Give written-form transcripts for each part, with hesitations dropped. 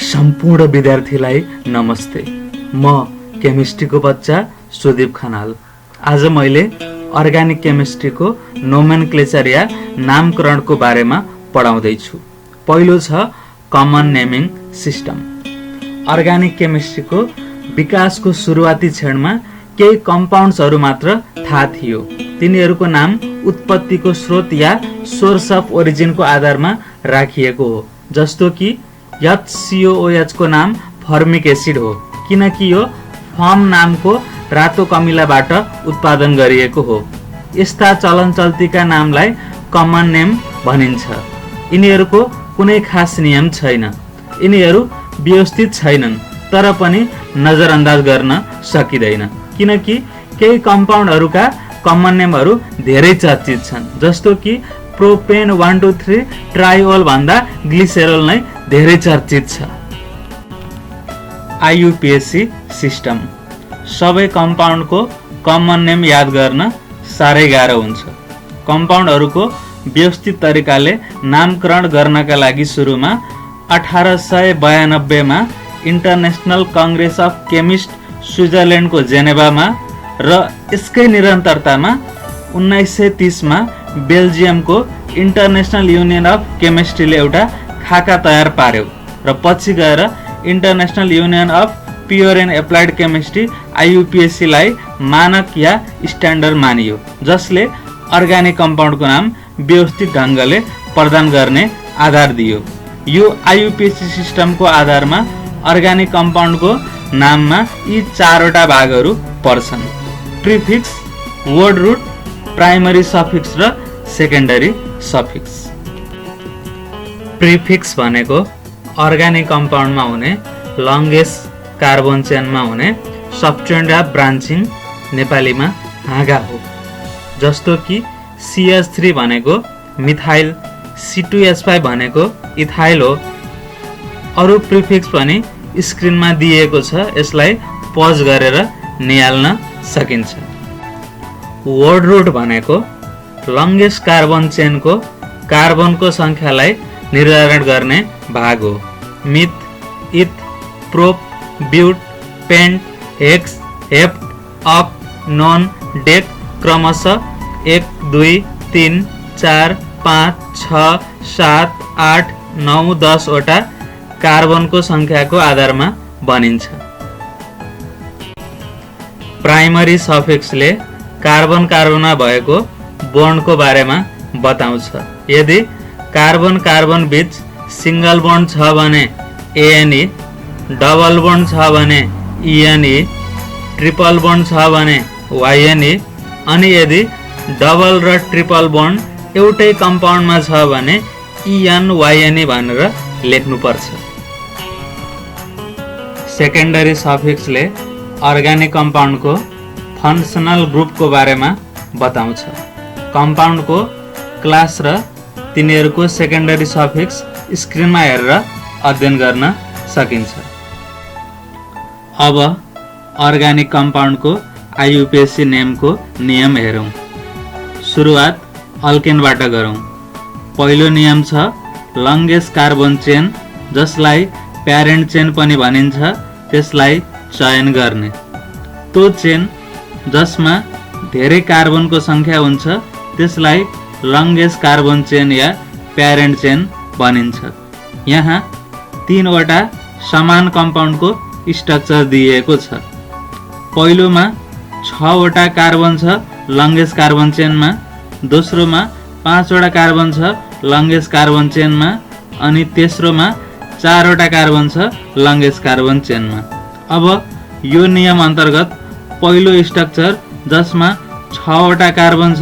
सम्पूर्ण विद्यार्थीलाई नमस्ते। म केमिस्ट्रीको बच्चा सुदीप खनाल। आज मैले अर्ग्यानिक केमिस्ट्रीको नोमेनक्लेचर या नामकरणको बारेमा पढाउँदैछु। पहिलो छ कमन नेमिङ सिस्टम। अर्ग्यानिक केमिस्ट्रीको विकासको सुरुवाती क्षणमा केही कम्पाउन्ड्सहरू मात्र थाहा थियो। तिनीहरूको नाम उत्पत्तिको स्रोत या सोर्स अफ ओरिजिनको आधारमा राखिएको हो। जस्तो कि HCOOH को नाम फर्मिक एसिड हो, किनकि यो फर्म नामको रातो कमिलाबाट उत्पादन गरिएको हो। यस्ता चलनचल्तीका नामलाई कमन नेम भनिन्छ। यिनीहरूको कुनै खास नियम छैन, यिनीहरू व्यवस्थित छैनन्, तर पनि नजरअन्दाज गर्न सकिँदैन, किनकि केही कम्पाउन्डहरूका कमन नेमहरू धेरै चर्चित छन्। जस्तो कि प्रोपेन 1,2,3 ट्राइओल भन्दा ग्लिसेरोल नै धेरै चर्चित छ। IUPAC system. सबै कम्पाउन्डको कमन नेम याद गर्न साह्रै गाह्रो हुन्छ। कम्पाउन्डहरूको व्यवस्थित तरिकाले नामकरण गर्नका लागि सुरुमा 1892 मा इन्टरनेसनल कङ्ग्रेस अफ केमिस्ट स्विजरल्यान्डको जेनेभामा र यसकै निरन्तरतामा 1930 मा बेल्जियमको इन्टरनेसनल युनियन अफ केमिस्ट्रीले एउटा खाका तयार पार्यो र पछि गएर international union of pure and applied chemistry IUPAC लाई मानक या स्ट्यान्डर्ड मानियो, जसले अर्ग्यानिक कम्पाउन्डको नाम व्यवस्थित ढङ्गले प्रदान गर्ने आधार दियो। यो IUPAC सिस्टमको आधारमा अर्ग्यानिक कम्पाउन्डको नाममा यी चारवटा भागहरू पर्छन्: prefix, word root, primary suffix र सेकेन्डरी सफिक्स। प्रिफिक्स भनेको अर्ग्यानिक कम्पाउन्डमा हुने लङ्गेस्ट कार्बन चेनमा हुने सब्स्टिट्युएन्ट अफ ब्रान्चिङ, नेपालीमा हाँगा हो। जस्तो कि CH3 भनेको मिथाइल, C2H5 भनेको इथाइल हो। अरू प्रिफिक्स पनि स्क्रिनमा दिएको छ, यसलाई पज गरेर निहाल्न सकिन्छ। वर्ड रुट भनेको लङ्गेस्ट कार्बन चेनको कार्बनको सङ्ख्यालाई निर्धारण गर्ने भाग हो। मिथ, इथ, प्रोप, ब्युट, पेन्ट, हेक्स, हेप्ट, अक, नोन, डेक क्रमशः 1, 2, 3, 4, 5, 6, 7, 8, 9, 10 वटा कार्बनको सङ्ख्याको आधारमा बनिन्छ। प्राइमरी सफिक्सले कार्बन कार्बनमा भएको बोन्डको बारेमा बताउँछ। यदि कार्बन कार्बन बीच सिंगल बोन्ड छ भने ANE, डबल बोन्ड छ भने ENE, ट्रिपल बोन्ड छ भने YNE, अनि यदि डबल र ट्रिपल बोन्ड एउटै कम्पाउन्डमा छ भने ENYNE भनेर लेख्नुपर्छ। सेकेन्डरी सफिक्सले अर्ग्यानिक कम्पाउन्डको फङ्सनल ग्रुपको बारेमा बताउँछ। कम्पाउन्डको क्लास र तिनीहरूको सेकेन्डरी सफिक्स स्क्रिनमा हेरेर अध्ययन गर्न सकिन्छ। अब अर्ग्यानिक कम्पाउन्डको IUPAC नेमको नियम हेरौँ। सुरुवात अल्केनबाट गरौँ। पहिलो नियम छ लङ्गेस्ट कार्बन चेन, जसलाई प्यारेन्ट चेन पनि भनिन्छ, त्यसलाई चयन गर्ने। त्यो चेन जसमा धेरै कार्बनको सङ्ख्या हुन्छ त्यसलाई लङ्गेस्ट कार्बन चेन या प्यारेन्ट चेन भनिन्छ। यहाँ 3 वटा समान कम्पाउन्डको स्ट्रक्चर दिएको छ। पहिलोमा 6 वटा कार्बन छ लङ्गेस्ट कार्बन चेनमा, दोस्रोमा 5 वटा कार्बन छ लङ्गेस्ट कार्बन चेनमा, अनि तेस्रोमा 4 वटा कार्बन छ लङ्गेस्ट कार्बन चेनमा। अब यो नियम अन्तर्गत पहिलो स्ट्रक्चर जसमा 6 वटा कार्बन छ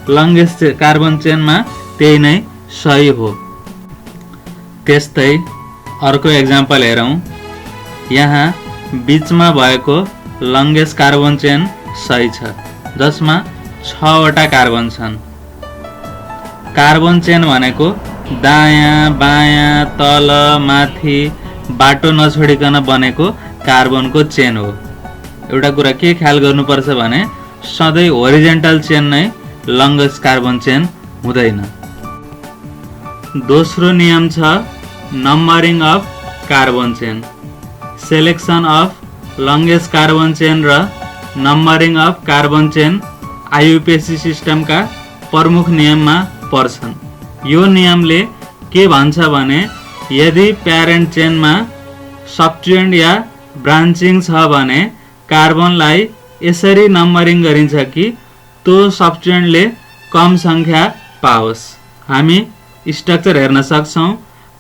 लङ्गेस्ट कार्बन चेनमा त्यही नै सही हो। त्यस्तै अर्को एक्जाम्पल हेरौँ। यहाँ बिचमा भएको लङ्गेस्ट कार्बन चेन सही छ, जसमा 6 वटा कार्बन छन्। कार्बन चेन भनेको दायाँ बायाँ तल माथि बाटो नछोडिकन बनेको कार्बनको चेन हो। एउटा कुरा के ख्याल गर्नुपर्छ भने सधैँ होरिजेन्टल चेन नै लङ्गेस्ट कार्बन चेन हुँदैन। दोस्रो नियम छ numbering of carbon chain. Selection of longest carbon chain र numbering of carbon chain IUPAC सिस्टमका प्रमुख नियममा पर्छन्। यो नियमले के भन्छ भने यदि प्यारेन्ट चेनमा सब्स्टिट्युएन्ट या ब्रान्चिङ छ भने कार्बनलाई यसरी नम्बरिङ गरिन्छ कि त्यो सब्स्टिट्युएन्टले कम संख्या पाओस्। हामी स्ट्रक्चर हेर्न सक्छौं।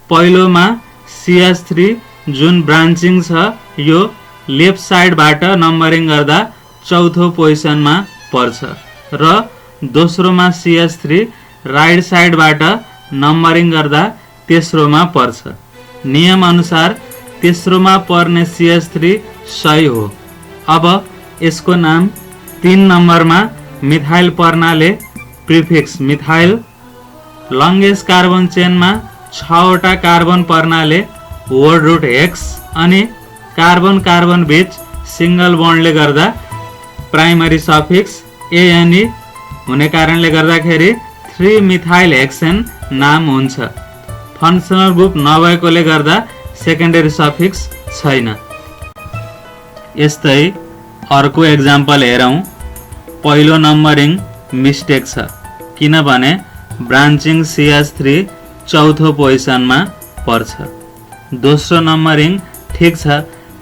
पहिलोमा CH3 जुन ब्रान्चिङ छ यो लेफ्ट साइडबाट नम्बरिङ गर्दा चौथो पोजिसनमा पर्छ र दोस्रोमा CH3 राइट साइडबाट नम्बरिङ गर्दा तेस्रोमा पर्छ। नियम अनुसार तेस्रोमा पर्ने CH3 सही हो। अब यसको नाम 3 नम्बरमा मिथाइल पर्नाले प्रिफिक्स मिथाइल, लंगेस्ट कार्बन चेनमा 6 वटा कार्बन पर्नाले वर्ड रूट हेक्स अनि कार्बन कार्बन बीच सिंगल बन्डले गर्दा प्राइमरी सफिक्स ANE हुने कारणले गर्दाखेरि 3 मिथाइल हेक्सेन नाम हुन्छ। फंक्सनल ग्रुप नभएकोले गर्दा सेकेन्डरी सफिक्स छैन। यस्तै अर्को एक्जाम्पल हेरौं। पहिलो नम्बरिङ मिस्टेक छ किनभने ब्रान्चिङ CH3 चौथो पोजिसनमा पर्छ। दोस्रो नम्बरिङ ठीक छ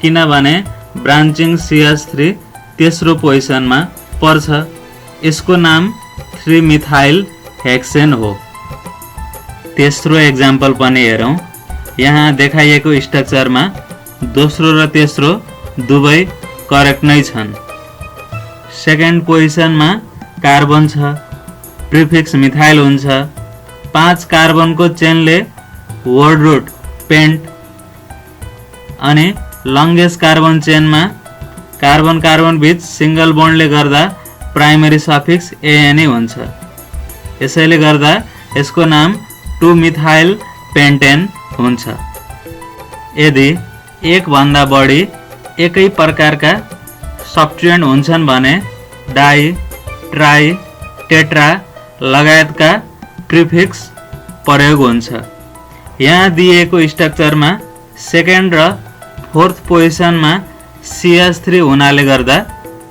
किनभने ब्रान्चिङ CH3 तेस्रो पोजिसनमा पर्छ। यसको नाम 3 मिथाइल हेक्सेन हो। तेस्रो एक्जाम्पल पनि हेरौं। यहाँ देखाइएको स्ट्रक्चरमा दोस्रो र तेस्रो दुवै करेक्ट नै छन्। सेकेन्ड पोजिसनमा कार्बन छ, प्रिफिक्स मिथाइल हुन्छ। 5 कार्बनको चेनले वर्ड रूट पेन्ट अनि लंगेस्ट कार्बन चेनमा कार्बन कार्बन बीच सिंगल बन्डले गर्दा प्राइमरी सफिक्स ANE हुन्छ। यसैले गर्दा यसको नाम 2 मिथाइल पेन्टेन हुन्छ। यदि एक भन्दा बढी एकै प्रकारका सब्स्टिट्युएन्ट हुन्छन् भने डाई, ट्राई, टेट्रा लगायतका प्रिफिक्स प्रयोग हुन्छ। यहाँ दिएको स्ट्रक्चरमा सेकेन्ड र फोर्थ पोजिसनमा CH3 हुनाले गर्दा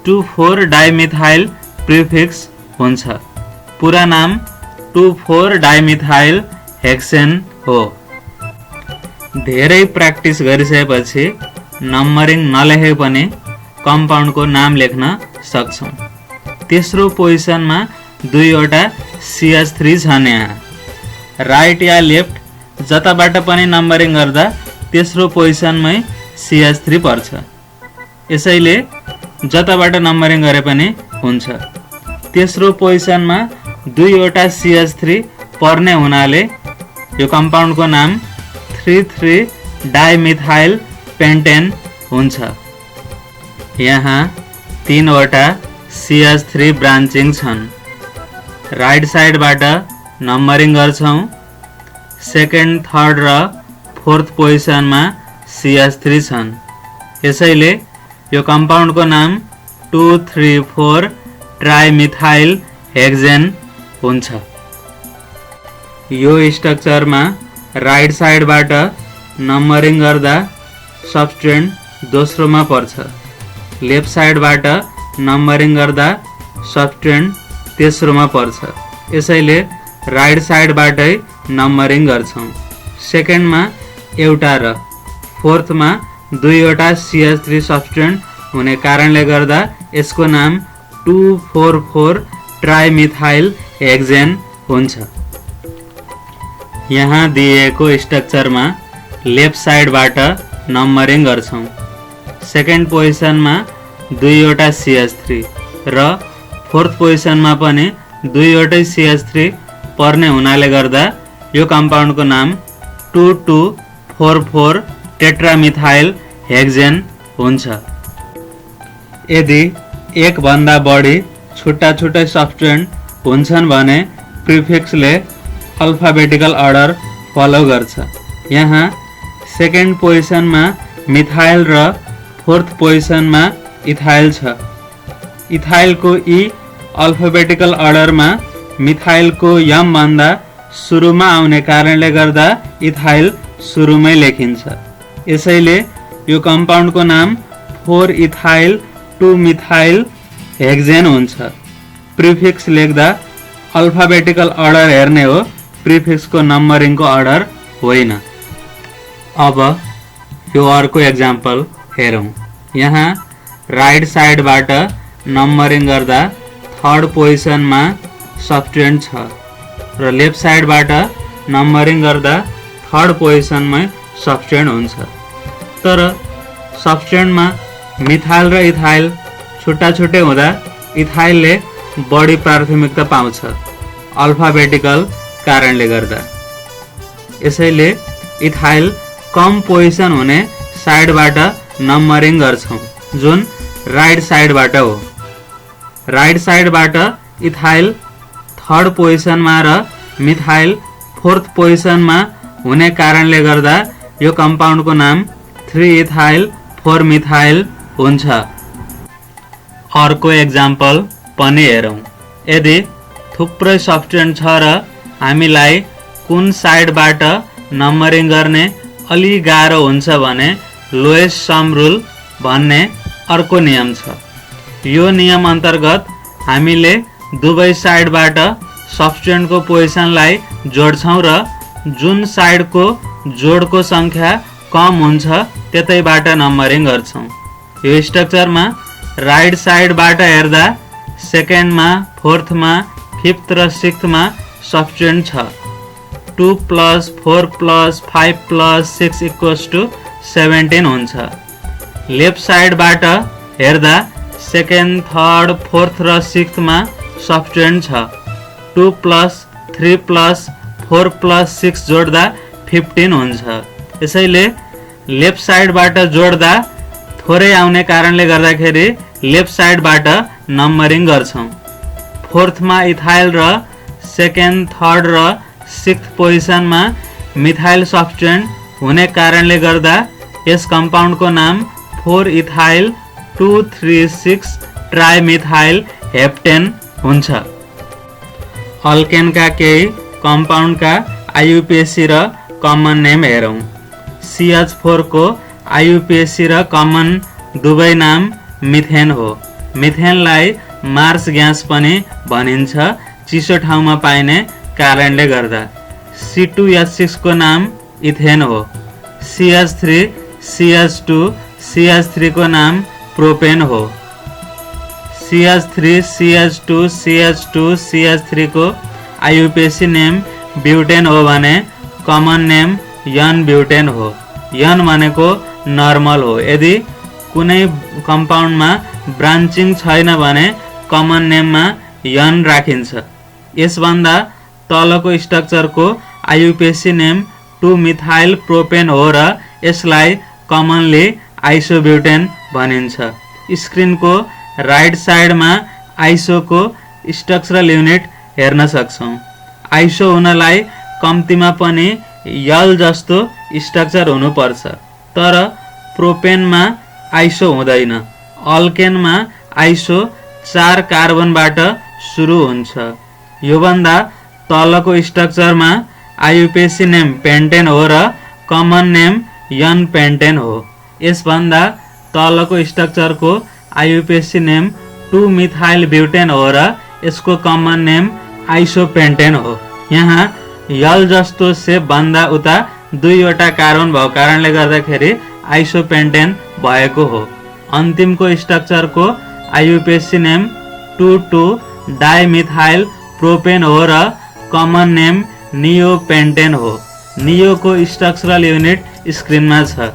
2,4 डाइमिथाइल प्रिफिक्स हुन्छ। पूरा नाम 2,4 डाइमिथाइल हेक्सेन हो। धेरै प्र्याक्टिस गरिसकेपछि नम्बरिङ नलेखे पनि कम्पाउन्डको नाम लेख्न सक्छौं। तेस्रो पोजिसनमा 2 वटा CH3 छन्। यहाँ राइट या लेफ्ट जताबाट पनि नम्बरिङ गर्दा तेस्रो पोजिसनमै CH3 पर्छ। यसैले जताबाट नम्बरिङ गरे पनि हुन्छ। तेस्रो पोजिसनमा 2 वटा CH3 पर्ने हुनाले यो कम्पाउन्डको नाम 3,3 डाइमिथाइल पेन्टेन हुन्छ। यहाँ 3 वटा CH3 ब्रान्चिङ छन्। राइट साइडबाट नम्बरिङ गर्छौं। सेकेन्ड, थर्ड र फोर्थ पोजिसनमा CH3 छन्। यसैले यो कम्पाउन्डको नाम 2,3,4 ट्राइमिथाइल हेक्सेन हुन्छ। यो स्ट्रक्चरमा राइट साइडबाट नम्बरिङ गर्दा सब्स्टिट्युएन्ट दोस्रोमा पर्छ। लेफ्ट साइडबाट नम्बरिङ गर्दा सब्स्टिट्युएन्ट तेस्रोमा पर्छ। यसैले राइट साइडबाटै नम्बरिङ गर्छौं। सेकेन्डमा एउटा र फोर्थमा 2 वटा CH3 सब्स्टिट्युएन्ट हुने कारणले गर्दा यसको नाम 2,4,4 ट्राइमिथाइल हेक्सेन हुन्छ। यहाँ दिएको स्ट्रक्चरमा लेफ्ट साइडबाट नम्बरिङ गर्छौं। सेकेन्ड पोजिसनमा 2 वटा CH3 र फोर्थ पोजिसनमा पनि 2 वटै CH3 पर्ने हुनाले गर्दा यो कम्पाउन्डको नाम 2,2,4,4 टेट्रामिथाइल हेक्सेन हुन्छ। यदि एक भन्दा बढी छुट्टा छुट्टै सब्स्टिट्युएन्ट हुन्छन् भने प्रिफिक्सले अल्फाबेटिकल अर्डर फलो गर्छ। यहाँ सेकेन्ड पोजिसनमा मिथाइल र फोर्थ पोजिसनमा इथाइल छ। इथाइलको E अल्फाबेटिकल अर्डरमा मिथाइलको M भन्दा सुरुमा आउने कारणले गर्दा इथाइल सुरुमै लेखिन्छ। यसैले यो कम्पाउन्डको नाम 4 इथाइल 2 मिथाइल हेक्जेन हुन्छ। प्रिफिक्स लेख्दा अल्फाबेटिकल अर्डर हेर्ने हो, प्रिफिक्सको नम्बरिङको अर्डर होइन। अब यो अर्को एक्जाम्पल हेरौँ। यहाँ राइट साइडबाट नम्बरिङ गर्दा थर्ड पोजिसनमा सब्स्टिट्युएन्ट छ र लेफ्ट साइडबाट नम्बरिङ गर्दा थर्ड पोजिसनमै सब्स्टिट्युएन्ट हुन्छ। तर सब्स्टिट्युएन्टमा मिथाइल र इथाइल छुट्टा छुट्टै हुँदा इथाइलले बढी प्राथमिकता पाउँछ अल्फाबेटिकल कारणले गर्दा। यसैले इथाइल कम पोजिसन हुने साइडबाट नम्बरिङ गर्छौँ, जुन राइट साइडबाट हो। राइट साइडबाट इथाइल थर्ड पोजिसनमा र मिथाइल फोर्थ पोजिसनमा हुने कारणले गर्दा यो कम्पाउन्डको नाम 3 इथाइल 4 मिथाइल हुन्छ। अर्को एक्जाम्पल पनि हेरौँ। यदि थुप्रै सब्स्टिट्युएन्ट छ र हामीलाई कुन साइडबाट नम्बरिङ गर्ने अलि गाह्रो हुन्छ भने लोएस्ट सम रुल भन्ने अर्को नियम छ। यो नियम अन्तर्गत हामीले दुवै साइडबाट सब्स्टिट्युएन्टको पोजिसनलाई जोड्छौँ र जुन साइडको जोडको सङ्ख्या कम हुन्छ त्यतैबाट नम्बरिङ गर्छौँ। यो स्ट्रक्चरमा राइट साइडबाट हेर्दा सेकेन्डमा, फोर्थमा, फिफ्थ र सिक्स्थमा सब्स्टिट्युएन्ट छ। 2 + 4 + 5 + 6 = 17 हुन्छ। लेफ्ट साइडबाट हेर्दा सेकेन्ड, थर्ड, फोर्थ र सिक्स्थमा सब्स्टिट्युएन्ट छ। 2 + 3 + 4 + 6 जोड्दा 15 हुन्छ। यसैले लेफ्ट साइडबाट जोड्दा थोरै आउने कारणले गर्दाखेरि लेफ्ट साइडबाट नम्बरिङ गर्छौँ। फोर्थमा इथाइल र सेकेन्ड, थर्ड र सिक्स्थ पोजिसनमा मिथाइल सब्स्टिट्युएन्ट हुने कारणले गर्दा यस कम्पाउन्डको नाम 4 इथाइल 2 3 6 ट्राइमिथाइल हेप्टेन हुन्छ। अल्केनका केही कम्पाउन्डका आइयुपिएसी र कमन नेम हेरौँ। CH4 को आइयुपिएसी र कमन दुवै नाम मिथेन हो। मिथेनलाई मार्स ग्यास पनि भनिन्छ चिसो ठाउँमा पाइने कारणले गर्दा। C2H6 को नाम इथेन हो। CH3 CH2 CH3 को नाम प्रोपेन हो। CH3 CH2 CH2 CH3 को आइयुपिएसी नेम ब्युटेन हो भने कमन नेम यन ब्युटेन हो। यन भनेको नर्मल हो। यदि कुनै कम्पाउन्डमा ब्रान्चिङ छैन भने कमन नेममा यन राखिन्छ। यसभन्दा तलको स्ट्रक्चरको आइयुपिएसी नेम 2 मिथाइल प्रोपेन हो र यसलाई कमनली आइसोब्युटेन भनिन्छ। स्क्रिनको राइट साइडमा आइसोको स्ट्रक्चरल युनिट हेर्न सक्छौँ। आइसो हुनलाई कम्तीमा पनि यल जस्तो स्ट्रक्चर हुनुपर्छ, तर प्रोपेनमा आइसो हुँदैन। अल्केनमा आइसो 4 कार्बनबाट सुरु हुन्छ। योभन्दा तलको स्ट्रक्चरमा आइयुपिएसी नेम पेन्टेन हो र कमन नेम यन पेन्टेन हो। यसभन्दा तलको स्ट्रक्चरको आइयुपिएसी नेम 2 मिथाइल ब्युटेन हो र यसको कमन नेम आइसोपेन्टेन हो। यहाँ यल जस्तो सेप भन्दा उता दुईवटा कार्बन भएको कारणले गर्दाखेरि आइसोपेन्टेन भएको हो। अन्तिमको स्ट्रक्चरको आइयुपिएसी नेम 2 डाइमिथाइल प्रोपेन हो र कमन नेम नियोपेन्टेन हो। नियोको स्ट्रक्चरल युनिट स्क्रिनमा छ।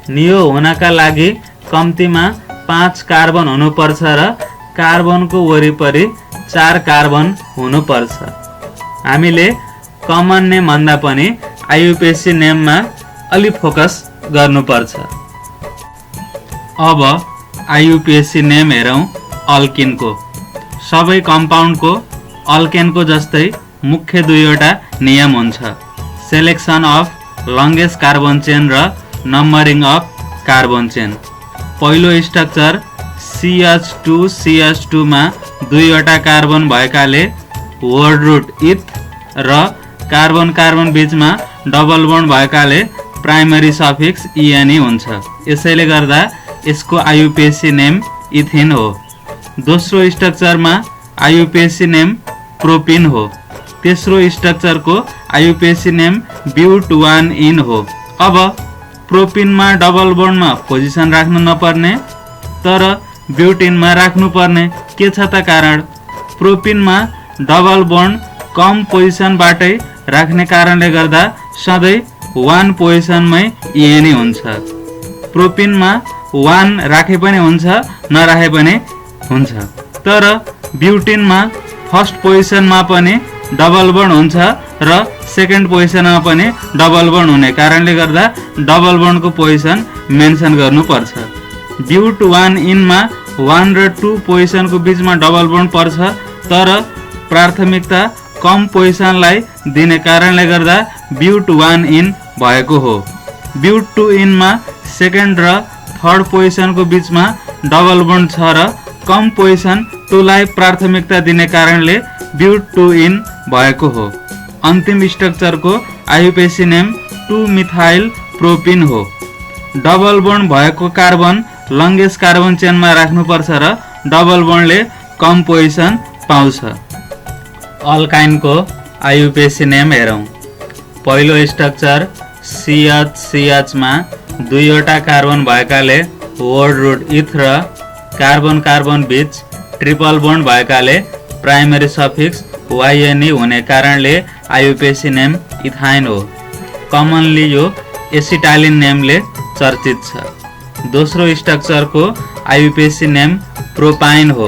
नियो हुनका लागि कम्तीमा 5 कार्बन हुनुपर्छ र कार्बनको वरिपरि 4 कार्बन हुनुपर्छ। हामीले कमन नेम भन्दा पनि आइयुपिएसी नेममा अलि फोकस गर्नुपर्छ। अब आइयुपिएसी नेम हेरौँ अल्किनको। सबै कम्पाउन्डको अल्केनको जस्तै मुख्य दुईवटा नियम हुन्छ, selection of longest carbon chain र नम्बरिङ अफ कार्बन चेन। पहिलो स्ट्रक्चर CH2 CH2 मा दुईवटा कार्बन भएकाले वर्ड रुट इथ र कार्बन कार्बन बीचमा डबल बन्ड भएकाले प्राइमरी सफिक्स इएन हुन्छ। यसैले गर्दा यसको आइयुपिएसी नेम इथिन हो। दोस्रो स्ट्रक्चरमा आइयुपिएसी नेम प्रोपिन हो। तेस्रो स्ट्रक्चरको आइयुपिएसी नेम ब्यूट1 इन हो। अब प्रोपिनमा डबल बन्डमा पोजिसन राख्नु नपर्ने तर ब्युटिनमा राख्नुपर्ने के छ त कारण? प्रोपिनमा डबल बन्ड कम पोजिसनबाटै राख्ने कारणले गर्दा सधैँ 1 पोजिसनमै इएन हुन्छ। प्रोपिनमा 1 राखे पनि हुन्छ नराखे पनि हुन्छ। तर ब्युटिनमा फर्स्ट पोजिसनमा पनि डबल बन्ड हुन्छ र सेकेन्ड पोजिसनमा पनि डबल बन्ड हुने कारणले गर्दा डबल बन्डको पोजिसन मेन्सन गर्नुपर्छ। ब्यूट1 इनमा 1 र 2 पोजिसनको बिचमा डबल बन्ड पर्छ तर प्राथमिकता कम पोजिसनलाई दिने कारणले गर्दा ब्यूट1 इन भएको हो। ब्यूट2 इनमा सेकेन्ड र थर्ड पोजिसनको बिचमा डबल बन्ड छ र कम पोजिसन 2 लाई प्राथमिकता दिने कारणले ब्यूट2 इन भएको हो। अन्तिम स्ट्रक्चरको आइयुपिएसी नेम 2 मिथाइल प्रोपिन हो। डबल बन्ड भएको कार्बन लङ्गेस्ट कार्बन चेनमा राख्नुपर्छ र डबल बन्डले कम पोजिसन पाउँछ। अल्काइनको आइयुपिएसी नेम हेरौँ। पहिलो स्ट्रक्चर CH मा 2वटा कार्बन भएकाले वर्ड रुट इथ र कार्बन कार्बन बीच ट्रिपल बन्ड भएकाले प्राइमरी सफिक्स YNE हुने कारणले आइयुपिएसी नेम इथाइन हो। कमनली यो एसिटालिन नेमले चर्चित छ। दोस्रो स्ट्रक्चरको आइयुपिएसी नेम प्रोपाइन हो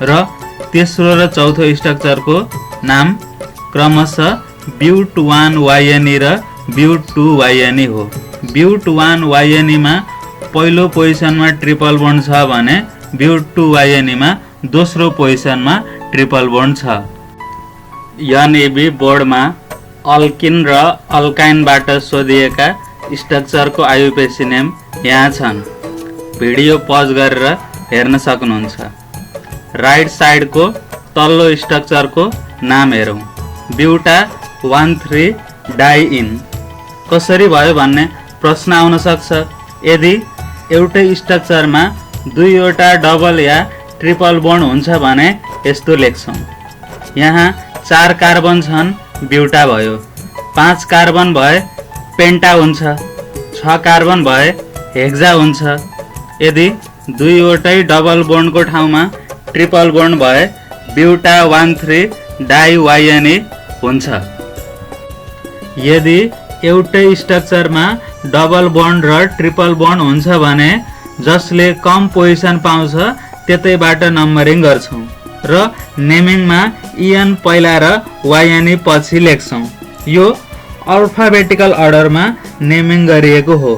र तेस्रो र चौथो स्ट्रक्चरको नाम क्रमशः ब्यूट1 YNE र ब्यूट2 YNE हो। ब्यूट1 YNE मा पहिलो पोजिसनमा ट्रिपल बन्ड छ भने ब्यूट2 YNE मा दोस्रो पोजिसनमा ट्रिपल बन्ड छ। एनएबी बोर्डमा अल्किन र अल्काइनबाट सोधिएका स्ट्रक्चरको आइयुपिएसी नेम यहाँ छन्। भिडियो पज गरेर हेर्न सक्नुहुन्छ। राइट साइडको तल्लो स्ट्रक्चरको नाम हेरौँ। ब्यूटा 1,3 डाइइन कसरी भयो भन्ने प्रश्न आउन सक्छ। यदि एउटै स्ट्रक्चरमा 2वटा डबल या ट्रिपल बन्ड हुन्छ भने यस्तो लेख्छौँ। यहाँ 4 कार्बन छन् ब्यूटा भयो। 5 कार्बन भए पेन्टा हुन्छ। 6 कार्बन भए हेक्सा हुन्छ। यदि 2वटै डबल बन्डको ठाउँमा ट्रिपल बन्ड भए ब्यूटा 1,3 डाइ YNE हुन्छ। यदि एउटै स्ट्रक्चरमा डबल बन्ड र ट्रिपल बन्ड हुन्छ भने जसले कम पोजिसन पाउँछ त्यतैबाट नम्बरिङ गर्छौँ र नेमिङमा EN पहिला र YNE पछि लेख्छौँ। यो अल्फाबेटिकल अर्डरमा नेमिङ गरिएको हो।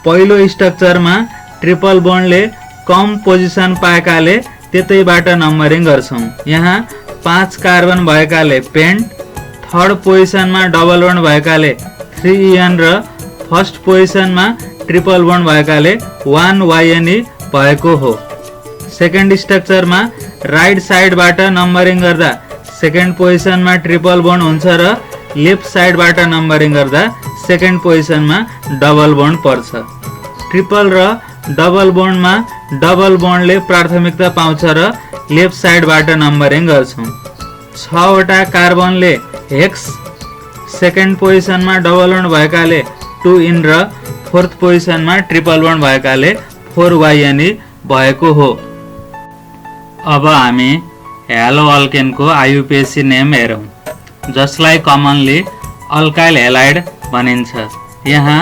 पहिलो स्ट्रक्चरमा ट्रिपल बन्डले कम पोजिसन पाएकाले त्यतैबाट नम्बरिङ गर्छौँ। यहाँ 5 कार्बन भएकाले पेन्ट, थर्ड पोजिसनमा डबल बन्ड भएकाले 3EN र फर्स्ट पोजिसनमा ट्रिपल बन्ड भएकाले 1 YNE भएको हो। सेकेन्ड स्ट्रक्चरमा राइट साइडबाट नम्बरिङ गर्दा सेकेन्ड पोजिसनमा ट्रिपल बन्ड हुन्छ र लेफ्ट साइडबाट नम्बरिङ गर्दा सेकेन्ड पोजिसनमा डबल बन्ड पर्छ। ट्रिपल र डबल बन्डमा डबल बन्डले प्राथमिकता पाउँछ र लेफ्ट साइडबाट नम्बरिङ गर्छौँ। 6वटा कार्बनले हेक्स, सेकेन्ड पोजिसनमा डबल बन्ड भएकाले 2 र फोर्थ पोजिसनमा ट्रिपल बन्ड भएकाले 4 YNE भएको हो। अब हामी हेलो अल्केनको आइयुपिएसी नेम हेरौँ, जसलाई कमनली अल्काइल हेलाइड भनिन्छ। यहाँ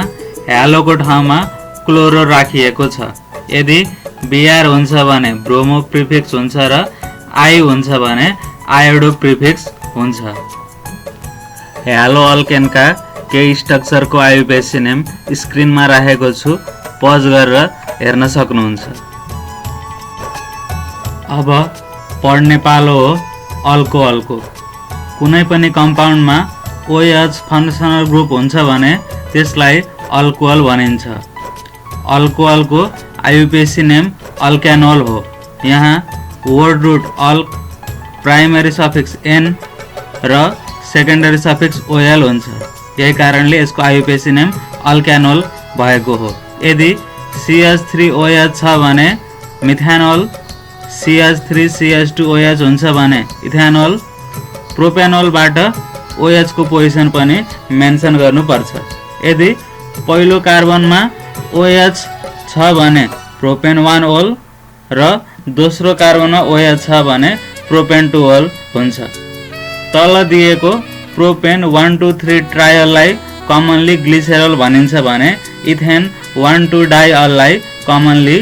हेलोको ठाउँमा क्लोरो राखिएको छ। यदि Br हुन्छ भने ब्रोमो प्रिफिक्स हुन्छ र I हुन्छ भने आयोडो प्रिफिक्स हुन्छ। हेलो अल्केनका केही स्ट्रक्चरको आइयुपिएसी नेम स्क्रिनमा राखेको छु, पज गरेर हेर्न सक्नुहुन्छ। अब पढ्ने पालो हो अल्कोहलको। कुनै पनि कम्पाउन्डमा OH फङ्सनल ग्रुप हुन्छ भने त्यसलाई अल्कोहल भनिन्छ। अल्कोहलको आइयुपिएसी नेम अल्कानोल हो। यहाँ word root alk, primary suffix N र सेकेन्डरी सफिक्स OL हुन्छ। यही कारणले यसको आइयुपिएसी नेम अल्कानोल भएको हो। यदि CH3OH छ भने मिथानोल, CH3CH2OH हुन्छ भने इथानोल। प्रोपेनोलबाट OH को पोजिसन पनि मेन्सन गर्नुपर्छ। यदि पहिलो कार्बनमा OH छ भने प्रोपेन 1 ओल र दोस्रो कार्बनमा OH छ भने प्रोपेन 2 ओल हुन्छ। तल दिएको प्रोपेन 1,2,3 ट्रायललाई कमनली ग्लिसेरोल भनिन्छ भने इथेन 1,2 डाइअललाई कमनली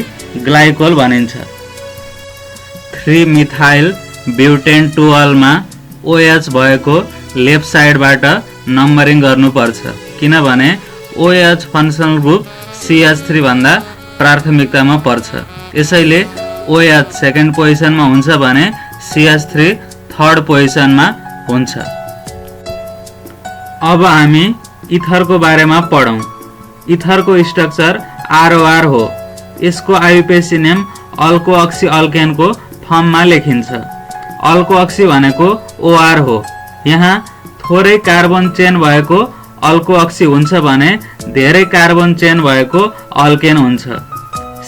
ग्लाइकोल भनिन्छ। 3 मिथाइल ब्युटेन 2 मा OH भएको लेफ्ट साइडबाट नम्बरिङ गर्नुपर्छ, किनभने OH फङ्सनल ग्रुप CH3 भन्दा प्राथमिकतामा पर्छ। यसैले OH सेकेन्ड पोजिसनमा हुन्छ भने CH3 थर्ड पोजिसनमा हुन्छ। अब हामी इथरको बारेमा पढौँ। इथरको स्ट्रक्चर ROR हो। यसको आइयुपिएसी नेम अल्कोअक्सी अल्केनको फर्ममा लेखिन्छ। अल्कोअक्सी भनेको OR हो। यहाँ थोरै कार्बन चेन भएको अल्कोअक्सी हुन्छ भने धेरै कार्बन चेन भएको अल्केन हुन्छ।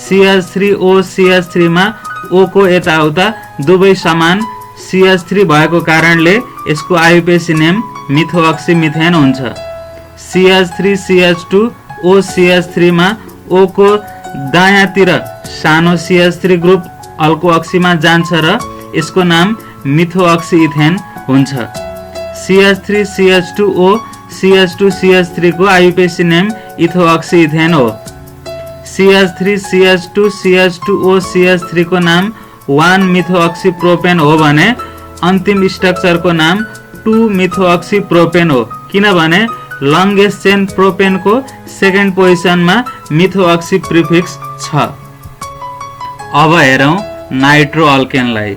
CH3O CH3 मा O को यताउता दुवै समान CH3 भएको कारणले यसको आइयुपिएसी नेम मिथोअक्सी मिथेन हुन्छ। CH3 CH2 O CH3 मा O को दायाँतिर सानो CH3 ग्रुप अल्कोअक्सीमा जान्छ र यसको नाम मिथोअक्सी इथेन हुन्छ। CH3 CH2O CH2 CH3 को आइयुपिएसी नेम इथोअक्सी इथेन हो। CH3 CH2 CH2O CH3 को नाम 1 मिथोअक्सी प्रोपेन हो भने अन्तिम स्ट्रक्चरको नाम 2 मिथोअक्सी प्रोपेन हो, किनभने लङ्गेस्ट चेन प्रोपेनको सेकेन्ड पोजिसनमा मिथोअक्सी प्रिफिक्स छ। अब हेरौँ नाइट्रो अल्केनलाई।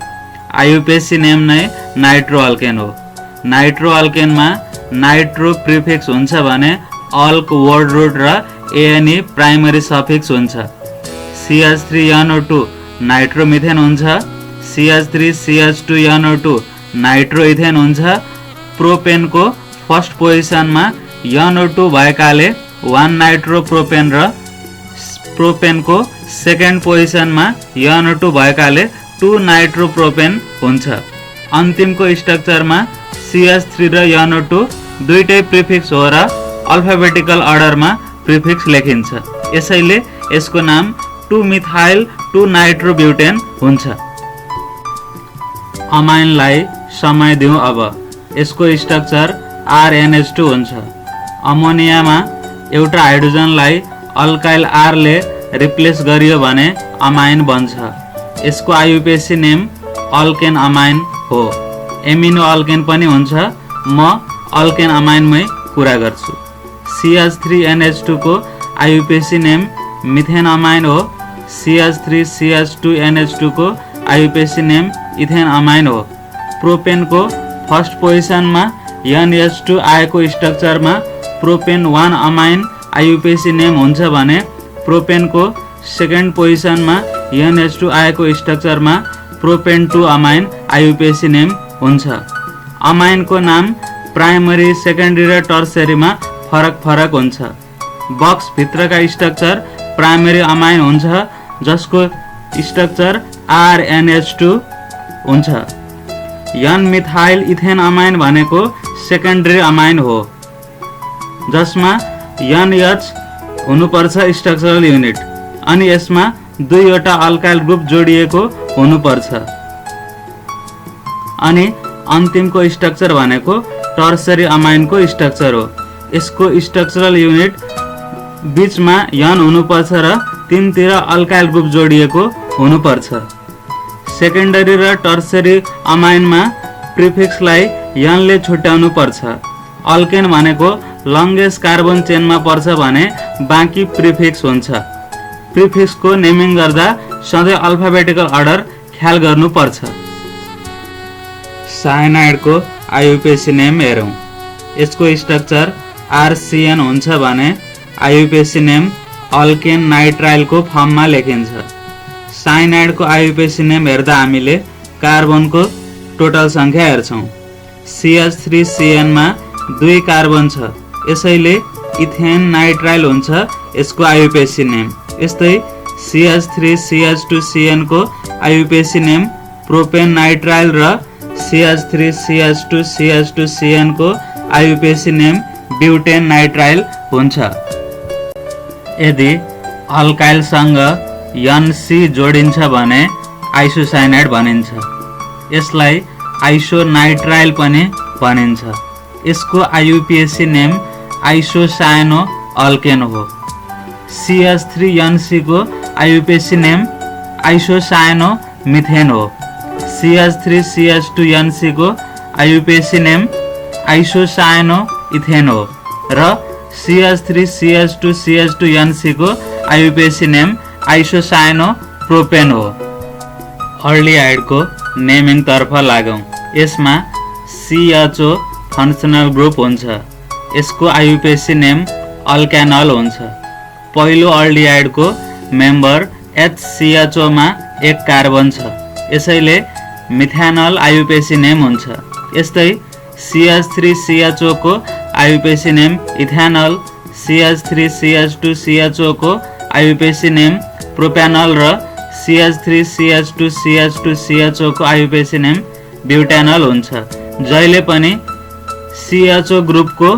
आइयुपिएसी नेम नै नाइट्रो अल्केन हो। नाइट्रो अल्केनमा नाइट्रो प्रिफिक्स हुन्छ भने अल्क वर्ड रुट र ANE प्राइमरी सफिक्स हुन्छ। CH3NO2 नाइट्रोमिथेन हुन्छ। CH3CH2NO2 नाइट्रो इथेन हुन्छ। प्रोपेनको फर्स्ट पोजिसनमा NO2 भएकाले 1 नाइट्रो प्रोपेन र प्रोपेनको सेकेन्ड पोजिसनमा NO2 भएकाले 2 नाइट्रो प्रोपेन हुन्छ। अन्तिमको स्ट्रक्चरमा CH3 र NO2 दुईटै प्रिफिक्स हो र अल्फाबेटिकल अर्डरमा प्रिफिक्स लेखिन्छ। यसैले यसको नाम 2 मिथाइल 2 नाइट्रो ब्युटेन हुन्छ। अमाइनलाई समय दिउँ। अब यसको स्ट्रक्चर RNH2 हुन्छ। अमोनियामा एउटा हाइड्रोजनलाई अल्काइल R ले रिप्लेस गरियो भने अमाइन बन्छ। यसको आइयुपिएसी नेम अल्केन अमाइन हो। एमिनो अल्केन पनि हुन्छ। म अल्केन अमाइनमै कुरा गर्छु। CH3NH2 को आइयुपिएसी नेम मिथेन अमाइन हो। CH3CH2NH2 को आइयुपिएसी नेम इथेन अमाइन हो। प्रोपेनको फर्स्ट पोजिसनमा NH2 आएको स्ट्रक्चरमा प्रोपेन 1 अमाइन आइयुपिएसी नेम हुन्छ भने प्रोपेनको सेकेन्ड पोजिसनमा NH2 आएको स्ट्रक्चरमा प्रोपेन 2 अमाइन आइयुपिएसी नेम हुन्छ। अमाइनको नाम प्राइमरी, सेकेन्डरी र टर्सरीमा फरक हुन्छ। बक्स भित्रका स्ट्रक्चर प्राइमरी अमाइन हुन्छ जसको स्ट्रक्चर RNH2 हुन्छ। N मिथाइल इथेन अमाइन भनेको सेकेन्डरी अमाइन हो जसमा NH हुनुपर्छ स्ट्रक्चरल युनिट, अनि यसमा दुईवटा अल्काइल ग्रुप जोडिएको हुनुपर्छ। अनि अन्तिमको स्ट्रक्चर भनेको टर्सरी अमाइनको स्ट्रक्चर हो। यसको स्ट्रक्चरल युनिट बीचमा N हुनुपर्छ र तीनतिर अल्काइल ग्रुप जोडिएको हुनुपर्छ। सेकेन्डरी र टर्सरी अमाइनमा प्रिफिक्सलाई N ले छुट्याउनु पर्छ। अल्केन भनेको लङ्गेस्ट कार्बन चेनमा पर्छ भने बाँकी प्रिफिक्स हुन्छ। प्रिफिक्सको नेमिङ गर्दा सधैँ अल्फाबेटिकल अर्डर ख्याल गर्नुपर्छ। साइनाइडको आइयुपिएसी नेम हेरौँ। यसको स्ट्रक्चर RCN हुन्छ भने आइयुपिएसी नेम अल्केन नाइट्राइलको फर्ममा लेखिन्छ। साइनाइडको आइयुपिएसी नेम हेर्दा हामीले कार्बनको टोटल सङ्ख्या हेर्छौँ। CH3CN मा 2 कार्बन छ, यसैले इथेन नाइट्राइल हुन्छ यसको आइयुपिएसी नेम। यस्तै CH3CH2CN को आइयुपिएसी नेम प्रोपेन नाइट्राइल र CH3CH2CH2CN को आइयुपिएसी नेम ब्युटेन नाइट्राइल हुन्छ। यदि अल्काइलसँग NC जोडिन्छ भने आइसोसाइनाइड भनिन्छ। यसलाई आइसोनाइट्राइल पनि भनिन्छ। यसको आइयुपिएसी नेम आइसोसायनो अल्केन हो। CH3NC को आइयुपिएसी नेम आइसोसायनो मिथेन हो। CH3CH2NC को आइयुपिएसी नेम आइसोसायनो इथेन हो र CH3CH2CH2NC को आइयुपिएसी नेम आइसोसायनो प्रोपेन हो। अर्लियाइड को नेमिङ तर्फ लागौं। यसमा CHO फंक्शनल ग्रुप हुन्छ। यसको आइयुपिएसी नेम अल्कानल हुन्छ। पहिलो अर्लियाइड को मेम्बर HCHO मा एक कार्बन छ, यसैले मिथानल आइयुपिएसी नेम हुन्छ। यस्तै CH3CHO को आइयुपिएसी नेम इथानल, CH3CH2CHO को आइयुपिएसी नेम प्रोप्यानल र CH3CH2CH2CHO को आइयुपिएसी नेम ब्युटानल हुन्छ। जहिले पनि CHO ग्रुप को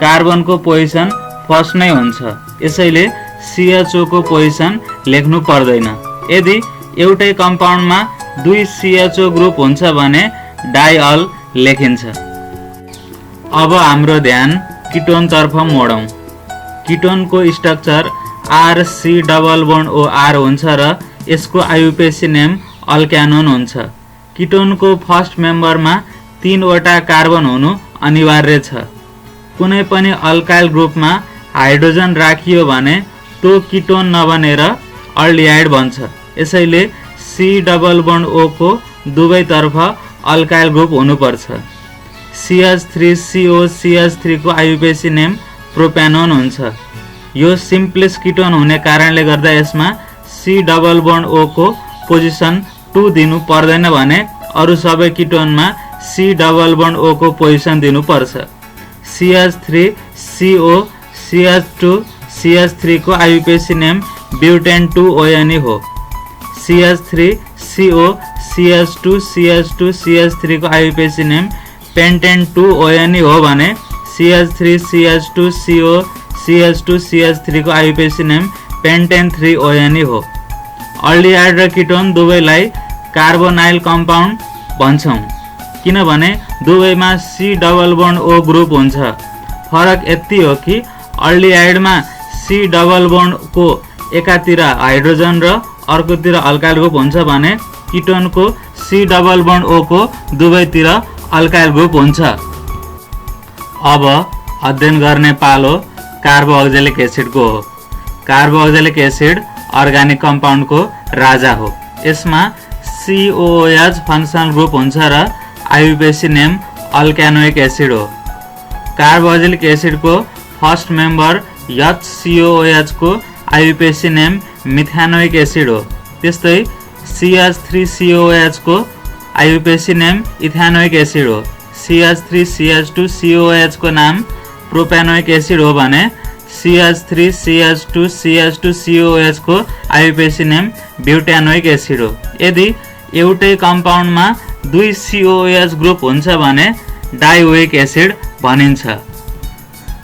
कार्बन को पोजिसन फर्स्ट नै हुन्छ, यसैले CHO को पोजिसन लेख्नु पर्दैन। यदि एउटै कम्पाउन्डमा दुई CHO ग्रुप हुन्छ भने डाइअल लेखिन्छ। अब हाम्रो ध्यान किटोन तर्फ मोडौं। किटोन को स्ट्रक्चर RC=OR हुन्छ र यसको आइयुपिएसी नेम अल्कानोन हुन्छ। किटोन को फर्स्ट मेम्बरमा 3 वटा कार्बन हुनु अनिवार्य छ। कुनै पनि अल्काइल ग्रुपमा हाइड्रोजन राखियो भने त्यो किटोन नबनेर अर्लियाइड बन्छ। यसैले C=O को दुवैतर्फ अल्काइल ग्रुप हुनुपर्छ। CH3COCH3 को आइयुपिएसी नेम प्रोप्यानोन हुन्छ। यो सिम्प्लेक्स किटोन हुने कारणले गर्दा यसमा C=O को पोजिसन 2 दिनु पर्दैन भने अरु सबै किटोनमा C=O को पोजिसन दिनुपर्छ। CH3COCH2CH3 को आइयुपिएसी नेम ब्युटेन 2ONE हो। CH3COCH2CH2CH3 को आइयुपिएसी नेम पेन्टेन 2ONE हो भने CH3CH2COCH2CH3 को आइयुपिएसी नेम पेन्टेन 3ONE हो। अर्लियाइड र किटोन दुवैलाई कार्बोनाइल कम्पाउन्ड भन्छौं किनभने दुवैमा C=O ग्रुप हुन्छ। फरक यति हो कि अर्लियाइडमा C=O को एकातिर हाइड्रोजन र अर्कोतिर अल्काइल ग्रुप हुन्छ भने किटोनको C=O को दुवैतिर अल्काइल ग्रुप हुन्छ। अब अध्ययन गर्ने पालो कार्बोक्जिलिक एसिड को हो। कार्बोक्जिलिक एसिड अर्गानिक कम्पाउन्ड को राजा हो। यसमा COOH फंक्शनल ग्रुप हुन्छ र आइयुपिएसी नेम अल्कानोइक एसिड हो। कार्बोक्जिलिक एसिड को फर्स्ट मेम्बर HCOOH को आइयुपिएसी नेम मिथानोइक एसिड हो। त्यस्तै CH3COOH को आइयुपिएसी नेम इथानोइक एसिड हो। CH3CH2COOH को नाम प्रोप्यानोइक एसिड हो भने CH3CH2CH2COOH को आइयुपिएसी नेम ब्युटानोइक एसिड हो। यदि एउटै कम्पाउन्डमा दुई COOH ग्रुप हुन्छ भने डाइओइक एसिड भनिन्छ।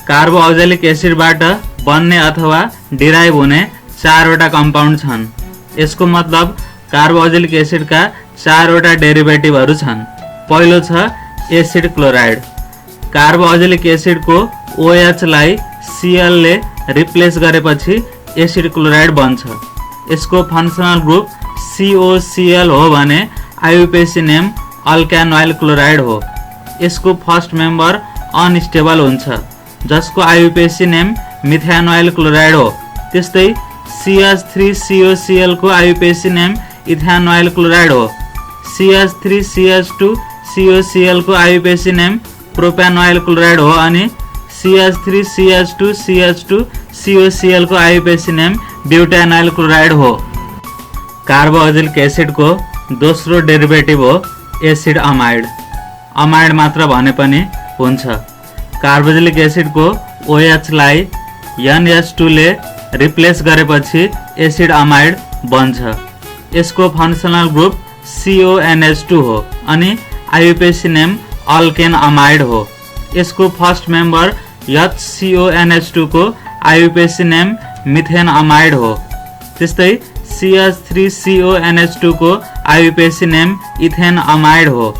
कार्बोक्जिलिक एसिडबाट बन्ने अथवा डिराइभ हुने 4 वटा कम्पाउन्ड छन्। यसको मतलब कार्बोक्जिलिक एसिडका 4 वटा डेरिभेटिभहरू छन्। पहिलो छ एसिड क्लोराइड। कार्बोक्जिलिक एसिड को OH लाई Cl ले रिप्लेस गरेपछि एसिड क्लोराइड बन्छ। यसको फंक्शनल ग्रुप COCl हो भने आइयुपिएसी नेम अल्कानोइल क्लोराइड हो। यसको फर्स्ट मेम्बर अनस्टेबल हुन्छ जसको आइयुपिएसी नेम मिथानोइल क्लोराइड हो। त्यस्तै CH3COCl को आइयुपिएसी नेम इथानोइल क्लोराइड हो। CH3CH2COCl को आइयुपिएसी नेम प्रोप्यानोइल क्लोराइड हो अनि CH3CH2CH2COCl को आइयुपिएसी नेम ब्युटानोइल क्लोराइड हो। कार्बोक्जिलिक एसिड को दोस्रो डेरिभेटिभ हो एसिड अमाइड। अमाइड मात्र भने पनि हुन्छ। कार्बोक्जिलिक एसिड को OH लाई NH2 ले रिप्लेस गरेपछि एसिड अमाइड बन्छ। यसको फंक्शनल ग्रुप CONH2 हो अनि IUPAC नेम अल्केन अमाइड हो। यसको फर्स्ट मेम्बर HCONH2 को IUPAC नेम मिथेन अमाइड हो। त्यस्तै CH3CONH2 को IUPAC नेम इथेन अमाइड हो।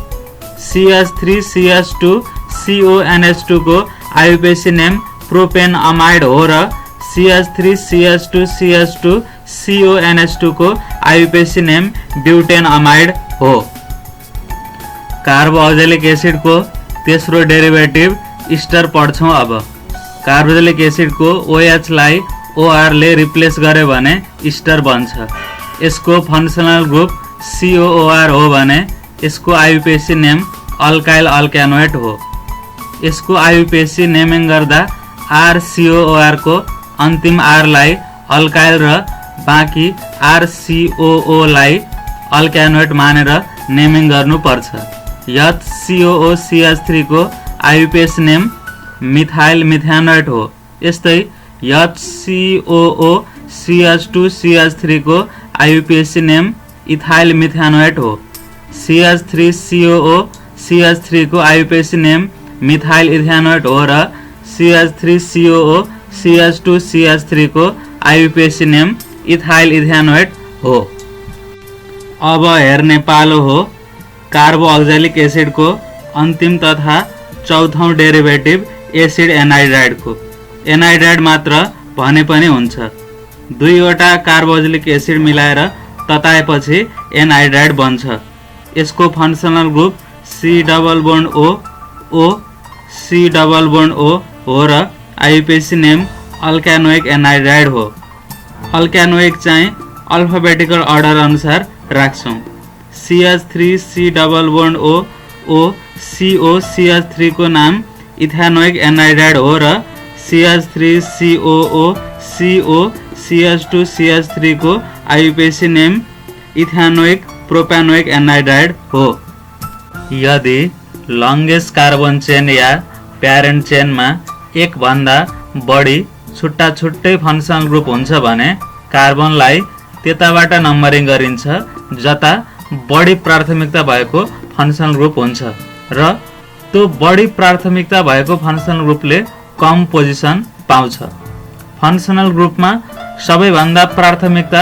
CH3CH2 CONH2 को IUPAC नेम प्रोपेन अमाइड हो र CH3CH2 CH2 CONH2 को IUPAC नेम ब्यूटेन अमाइड हो। कार्बोक्सिलिक एसिड को तेस्रो डेरिवेटिभ इस्टर पढ्छौं। अब कार्बोक्सिलिक एसिड को OH लाई OR ले रिप्लेस गरे भने इस्टर बन्छ। यसको फंक्शनल ग्रुप COOR हो भने यसको IUPAC नेम अल्काइल अल्कानोएट हो। यसको IUPAC नेमिङ गर्दा RCOOR को अन्तिम R लाई अल्काइल र बाँकी RCOO लाई अल्कानोएट मानेर नेमिङ गर्नु पर्छ। HCOOCH3 को IUPAC नेम मिथाइल मिथानोएट हो। यस्तै HCOOCH2CH3 को IUPAC नेम इथाइल मिथानोएट हो। CH3COOCH3 को IUPAC नेम मिथाइल इथानोएट हो र CH3COOCH2CH3 को IUPAC नेम इथाइल इथानोएट हो। अब हेर्ने पालो हो कार्बोक्सिलिक एसिड को अन्तिम तथा चौथौं डेरिवेटिभ एसिड एनाइड्राइड को। एनाइड्राइड मात्र भने पनि हुन्छ। दुईवटा कार्बोक्सिलिक एसिड मिलाएर तताएपछि एनाइड्राइड बन्छ। यसको functional group C double bond O O C double bond O हो र IUPAC नेम अल्कानोइक एनाइड्राइड हो। अल्कानोइक चाहिँ अल्फाबेटिकल अर्डर अनुसार राख्छौं। CH3C double bond O O CO CH3 को नाम इथानोइक एनाइड्राइड हो र CH3COO CO CH2 CH3 को IUPAC name ethanoic propanoic anhydride हो। यदि लंगेस्ट कार्बन चेन या प्यारेन्ट चेनमा एक भन्दा बढी छुट्टा छुट्टै फंक्शनल ग्रुप हुन्छ भने कार्बनलाई त्यताबाट नम्बरिङ गरिन्छ जता बढी प्राथमिकता भएको फंक्शनल ग्रुप हुन्छ र त्यो बढी प्राथमिकता भएको फंक्शनल ग्रुपले कम पोजिसन पाउँछ। फंक्शनल ग्रुपमा सबैभन्दा प्राथमिकता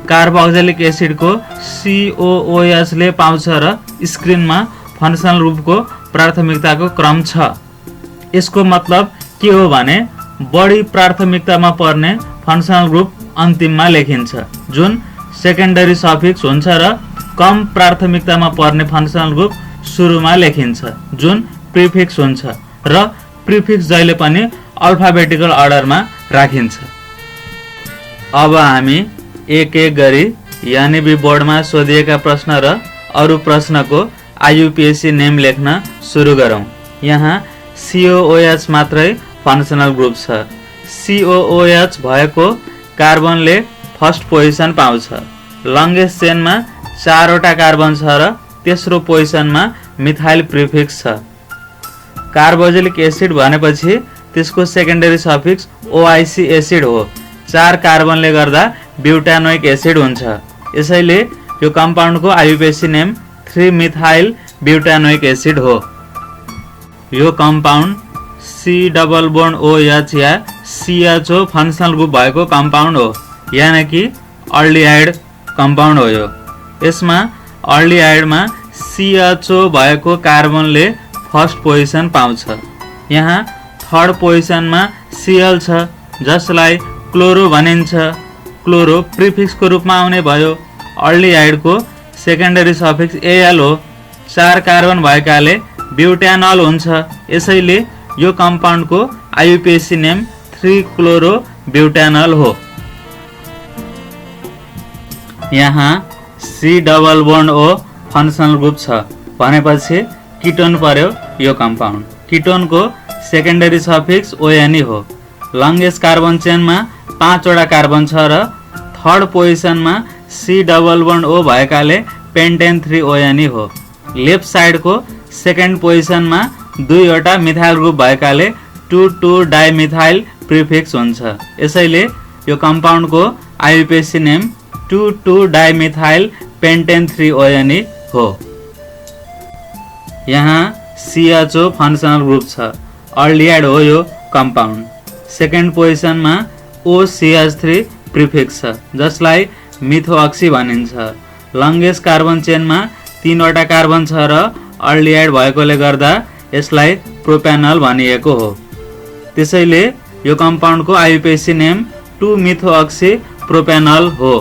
कार्बोक्सिलिक एसिड को COOH ले पाउँछ र स्क्रिनमा फंक्शनल ग्रुपको प्राथमिकताको क्रम छ। यसको मतलब के हो भने बढी प्राथमिकतामा पर्ने फंक्शनल ग्रुप अन्तिममा लेखिन्छ जुन सेकेन्डरी सफिक्स हुन्छ र कम प्राथमिकतामा पर्ने फंक्शनल ग्रुप सुरुमा लेखिन्छ जुन प्रिफिक्स हुन्छ र प्रिफिक्स जहिले पनि अल्फाबेटिकल अर्डरमा राखिन्छ। अब हामी एक एक गरी यानिबी बोर्डमा सोधिएका प्रश्न र अरु प्रश्नको IUPAC नेम लेख्न सुरु गरौं। यहाँ COOH मात्रै फंक्शनल ग्रुप छ। COOH भएको कार्बनले फर्स्ट पोजिसन पाउँछ। लंगेस्ट चेनमा 4 वटा कार्बन छ र तेस्रो पोजिसनमा मिथाइल प्रिफिक्स छ। कार्बोक्सिलिक एसिड भनेपछि त्यसको सेकेन्डरी सफिक्स OIC एसिड हो। 4 कार्बनले गर्दा ब्युटानोइक एसिड हुन्छ। यसैले यो कम्पाउन्डको IUPAC नेम 3 मिथाइल ब्युटानोइक एसिड हो। यो compound C double bond OH या CHO फंक्शनल ग्रुप भएको कम्पाउन्ड हो, यानी कि अल्डिहाइड कम्पाउन्ड हो यो। यसमा अल्डिहाइडमा CHO भएको कार्बनले फर्स्ट पोजिसन पाउँछ। यहाँ थर्ड पोजिसनमा Cl छ जसलाई क्लोरो भनिन्छ। क्लोरो प्रिफिक्सको रूपमा आउने भयो। अल्डिहाइडको सेकेन्डरी सफिक्स Al हो। 4 कार्बन भएकाले ब्युटानल हुन्छ। यसैले यो कम्पाउन्डको IUPAC नेम 3 क्लोरो ब्युटानल हो। यहाँ C double bond O functional group छ भनेपछि किटोन पर्यो यो कम्पाउन्ड। किटोनको सेकेन्डरी सफिक्स ONE हो। लंगेस्ट कार्बन चेनमा 5 वटा कार्बन छ र थर्ड पोजिसनमा C डबल बोन्ड O भएकाले पेन्टेन 3 ONE हो। लेफ्ट साइडको सेकेन्ड पोजिसनमा 2 वटा मिथाइल ग्रुप भएकाले 2,2 डाइमिथाइल प्रिफिक्स हुन्छ। यसैले यो कम्पाउन्डको आइयुपिएसी नेम 2,2 डाइमिथाइल पेन्टेन 3 ओएनई हो। यहाँ CHO फङ्सनल ग्रुप छ, अल्डिहाइड हो यो कम्पाउन्ड। सेकेन्ड पोजिसनमा OCH3 प्रिफिक्स छ जसलाई मिथोअक्सी भनिन्छ। लङ्गेस्ट कार्बन चेनमा 3 वटा कार्बन छ र अल्डिहाइड भएकोले गर्दा यसलाई प्रोपेनल भनिएको हो। त्यसैले यो कम्पाउन्डको आइयुपिएसी नेम 2-मिथोअक्सी प्रोपेनल हो।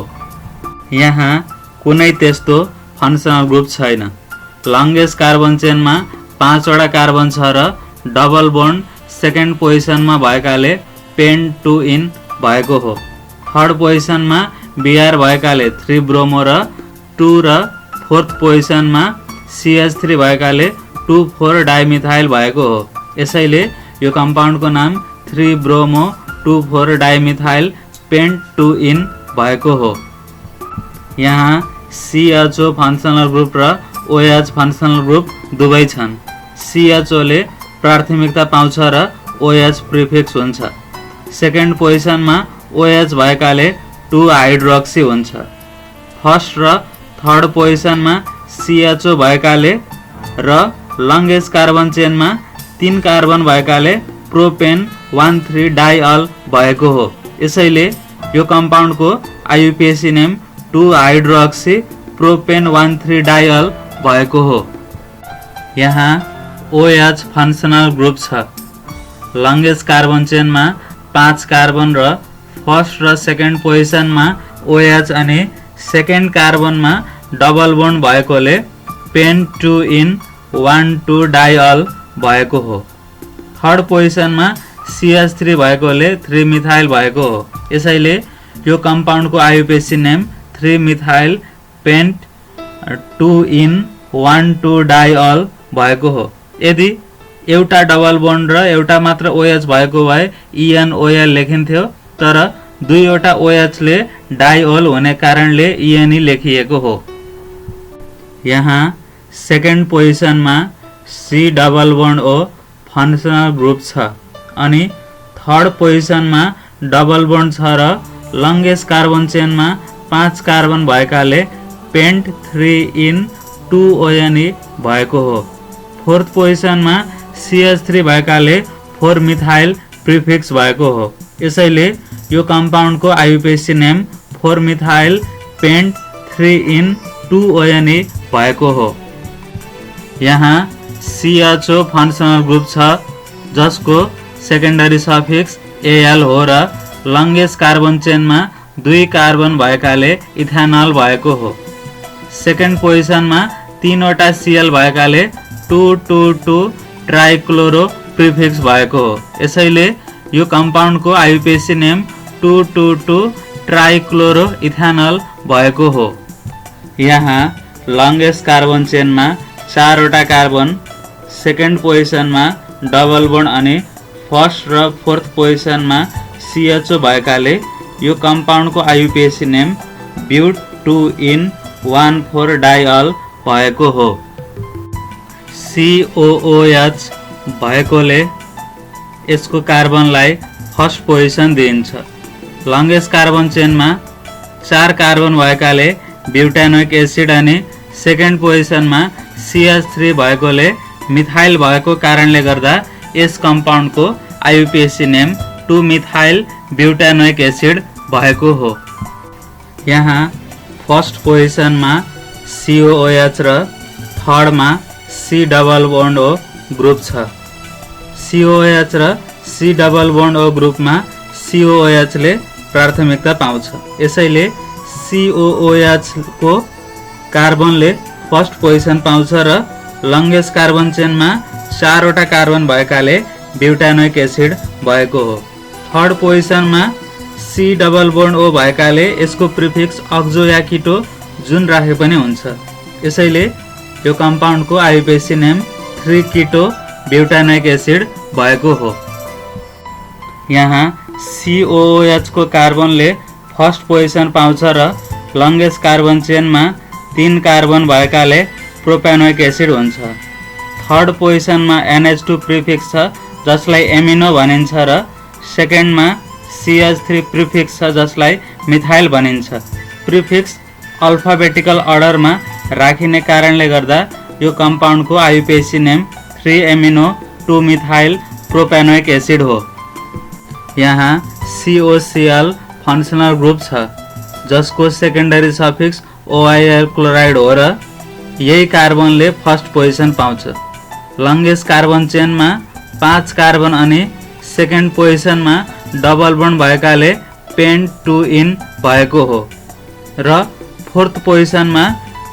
यहाँ कुनै त्यस्तो फङ्सनल ग्रुप छैन। लङ्गेस्ट कार्बन चेनमा 5 वटा कार्बन छ र डबल बोन्ड सेकेन्ड पोजिसनमा भएकाले पेन 2 इन भएको हो। थर्ड पोजिसनमा Br भएकाले 3 ब्रोमो र 2 र फोर्थ पोजिसनमा CH3 भएकाले 2,4 डाइमिथाइल भएको हो। यसैले यो कम्पाउन्डको नाम 3 ब्रोमो 2,4 डाइमिथाइल पेन्ट 2 इन भएको हो। यहाँ CHO फङ्सनल ग्रुप र OH फङ्सनल ग्रुप दुवै छन्। CHO ले प्राथमिकता पाउँछ र OH प्रिफिक्स हुन्छ। सेकेन्ड पोजिसनमा OH भएकाले 2 हाइड्रोक्सी हुन्छ। फर्स्ट र थर्ड पोजिसनमा CHO भएकाले र लङ्गेस्ट कार्बन चेनमा 3 कार्बन भएकाले प्रोपेन 1,3 डाइअल भएको हो। यसैले यो कम्पाउन्डको आइयुपिएसी नेम 2 हाइड्रोक्सी प्रोपेन 1,3 डाइअल भएको हो। यहाँ OH फङ्सनल ग्रुप छ। लङ्गेस्ट कार्बन चेनमा 5 कार्बन र फर्स्ट र सेकेन्ड पोजिसनमा OH अनि सेकेन्ड कार्बनमा डबल बोन्ड भएकोले पेन 2 इन 1,2 डाइअल भएको हो। थर्ड पोजिसनमा CH3 भएकोले 3 मिथाइल भएको हो। यसैले यो कम्पाउन्डको IUPAC name 3 methyl pant 2 in 1,2 डाइअल भएको हो। यदि एउटा डबल बोन्ड र एउटा मात्र OH भएको भए ENOL लेखिन्थ्यो, तर 2 वटा OH ले डाइओल हुने कारणले ENE लेखिएको हो। यहाँ सेकेन्ड पोजिसनमा C double bond O functional group छ अनि थर्ड पोजिसनमा डबल बोन्ड छ र लङ्गेस्ट कार्बन चेनमा 5 कार्बन भएकाले पेन्ट 3 इन 2 ONE भएको हो। फोर्थ पोजिसनमा CH3 भएकाले 4 मिथाइल प्रिफिक्स भएको हो। यसैले यो कम्पाउन्डको IUPAC name 4 methyl pent 3 en 2 ONE भएको हो। यहाँ CHO फङ्सनल ग्रुप छ जसको सेकेन्डरी सफिक्स AL हो र लङ्गेस्ट कार्बन चेनमा 2 कार्बन भएकाले इथेनल भएको हो। सेकेन्ड पोजिसनमा 3 वटा Cl भएकाले 2,2,2 ट्राइक्लोरो प्रिफिक्स भएको हो। यसैले यो कम्पाउन्डको आइयुपिएसी नेम 2,2,2 ट्राइक्लोरो इथेनल भएको हो। यहाँ लङ्गेस्ट कार्बन चेनमा 4 वटा कार्बन, सेकेन्ड पोजिसनमा डबल बोन्ड अनि फर्स्ट र फोर्थ पोजिसनमा CHO भएकाले यो कम्पाउन्डको आइयुपिएसी नेम ब्युट 2 इन 1,4 डाइअल भएको हो। COOH भएकोले यसको कार्बनलाई फर्स्ट पोजिसन दिइन्छ। लङ्गेस्ट कार्बन चेनमा 4 कार्बन भएकाले ब्युटानोइक एसिड अनि सेकेन्ड पोजिसनमा CH3 भएकोले मिथाइल भएको कारणले गर्दा यस कम्पाउन्डको आइयुपिएसी नेम 2 मिथाइल ब्युटानोइक एसिड भएको हो। यहाँ फर्स्ट पोजिसनमा COOH र थर्डमा C double bond O group छ। COOH र C डबल बोन्ड O ग्रुपमा COOH ले प्राथमिकता पाउँछ। यसैले COOH को कार्बनले फर्स्ट पोजिसन पाउँछ र लङ्गेस्ट कार्बन चेनमा 4 वटा कार्बन भएकाले ब्युटानोइक एसिड भएको हो। थर्ड पोजिसनमा C डबल बोन्ड O भएकाले यसको प्रिफिक्स अक्जो या किटो जुन राखे पनि हुन्छ। यसैले यो कम्पाउन्डको आइयुपिएसी नेम 3 किटो ब्युटानोइक एसिड भएको हो। यहाँ COOH को कार्बनले फर्स्ट पोजिसन पाउँछ र लङ्गेस्ट कार्बन चेनमा 3 कार्बन भएकाले प्रोपेनोइक एसिड हुन्छ। थर्ड पोजिसनमा NH2 प्रिफिक्स छ जसलाई एमिनो भनिन्छ र सेकेन्डमा CH3 प्रिफिक्स छ जसलाई मिथाइल भनिन्छ। प्रिफिक्स अल्फाबेटिकल अर्डरमा राखिने कारणले गर्दा यो कम्पाउन्डको IUPAC name 3 amino 2 methyl propanoic acid हो। यहाँ COCl फंक्शनल ग्रुप छ जसको सेकेन्डरी सफिक्स OIL क्लोराइड हो र यही कार्बनले फर्स्ट पोजिसन पाउँछ। लङ्गेस्ट कार्बन चेनमा 5 कार्बन अनि सेकेन्ड पोजिसनमा डबल बन्ड भएकाले पेन 2 इन भएको हो र फोर्थ पोजिसनमा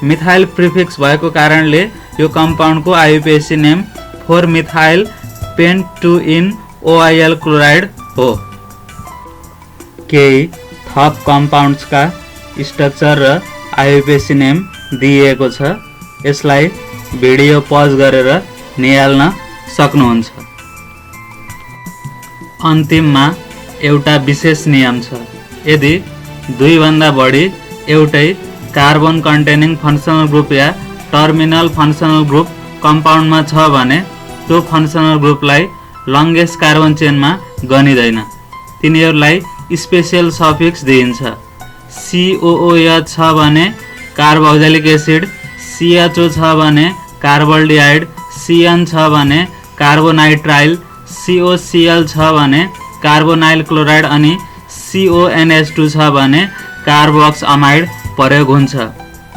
मिथाइल प्रिफिक्स भएको कारणले यो कम्पाउन्डको IUPAC name 4 methyl pen 2 en OIL chloride हो। केही थप कम्पाउन्ड्सका स्ट्रक्चर र आइयुपिएसी नेम दिएको छ। यसलाई भिडियो पज गरेर निहाल्न सक्नुहुन्छ। अन्तिममा एउटा विशेष नियम छ। यदि 2 भन्दा बढी एउटै कार्बन कन्टेनिङ फंक्शनल ग्रुप या टर्मिनल फंक्शनल ग्रुप कम्पाउन्डमा छ भने त्यो फंक्शनल ग्रुपलाई लङ्गेस्ट कार्बन चेनमा गनिँदैन। तिनीहरूलाई स्पेशल सफिक्स दिइन्छ। COOH छ भने कार्बोक्सिलिक एसिड, CHO छ भने कार्बोल्डिहाइड, CN छ भने कार्बोनाइट्राइल, COCl छ भने कार्बोनाइल क्लोराइड अनि CONH2 छ भने कार्बोक्स अमाइड प्रयोग हुन्छ।